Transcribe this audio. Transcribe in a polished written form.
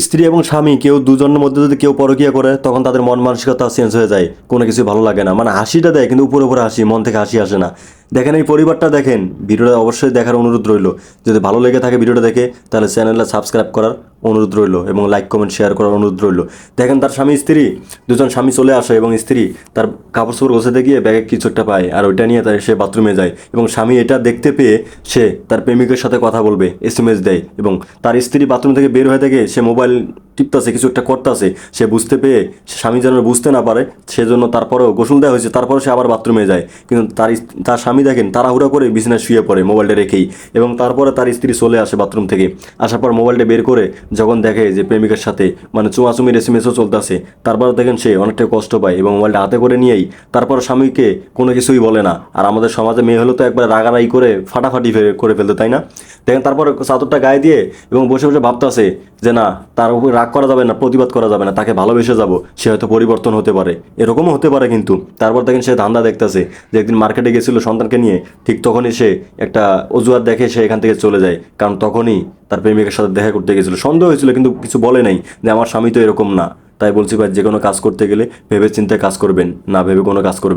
স্ত্রী এবং স্বামী কেউ দুজনের মধ্যে যদি কেউ পরকীয়া করে তখন তাদের মন মানসিকতা চেঞ্জ হয়ে যায়, কোনো কিছু ভালো লাগে না, মানে হাসিটা দেয় কিন্তু উপরে উপরে হাসি, মন থেকে হাসি আসে না। দেখেন এই পরিবারটা, দেখেন ভিডিওটা অবশ্যই দেখার অনুরোধ রইল। যদি ভালো লেগে থাকে ভিডিওটা দেখে তাহলে চ্যানেলটা সাবস্ক্রাইব করার অনুরোধ রইল এবং লাইক কমেন্ট শেয়ার করার অনুরোধ রইল। দেখেন তার স্বামী স্ত্রী দুজন, স্বামী চলে আসে এবং স্ত্রী তার কাপড় চোপড় গোছাতে গিয়ে ব্যাগে কিছু একটা পায় আর ওইটা নিয়ে সে বাথরুমে যায় এবং স্বামী এটা দেখতে পেয়ে সে তার প্রেমিকের সাথে কথা বলবে এসএমএস দেয় এবং তার স্ত্রী বাথরুম থেকে বের হয়ে থেকে সে মোবাইল টিপতেছে, কিছু একটা করতেছে, সে বুঝতে পেয়ে স্বামী যেন বুঝতে না পারে সেজন্য তারপরেও গোসল দেওয়া হয়েছে, তারপরে সে আবার বাথরুমে যায়। কিন্তু তার স্বামী দেখেন তাড়াহুড়া করে বিছানায় শুয়ে পড়ে মোবাইলটা রেখেই, এবং তারপরে তার স্ত্রী চলে আসে বাথরুম থেকে। আসার পর মোবাইলটা বের করে যখন দেখে যে প্রেমিকের সাথে মানে চুমাচুমির এসএমএসও চলতেছে, তারপর দেখেন সে অনেকটা কষ্ট পায় এবং মোবাইলটা হাতে করে নিয়েই তারপর স্বামীকে কোনো কিছুই বলে না। আর আমাদের সমাজে মেয়ে হলো তো একবার রাগারাগি করে ফাটাফাটি করে ফেলতো, তাই না? দেখেন তারপর চাদরটা গায়ে দিয়ে এবং বসে বসে ভাবতেছে যে না, তার উপর রাগ করা যাবে না, প্রতিবাদ করা যাবে না, তাকে ভালোবেসে যাব, সে হয়তো পরিবর্তন হতে পারে, এরকমও হতে পারে। কিন্তু তারপর দেখেন সে ধান্দা দেখতেছে যে একদিন মার্কেটে গেছিল সন্তানকে নিয়ে, ঠিক তখনই সে একটা অজুহাত দেখে সে এখান থেকে চলে যায়, কারণ তখনই তার প্রেমিকের সাথে দেখা করতে গেছিল। সন্দেহ হয়েছিল কিন্তু কিছু বলে নাই যে আমার স্বামী তো এরকম না। তাই বলছি ভাই, যে কোনো কাজ করতে গেলে ভেবে চিন্তে কাজ করবেন, না ভেবে কোনো কাজ করবেন।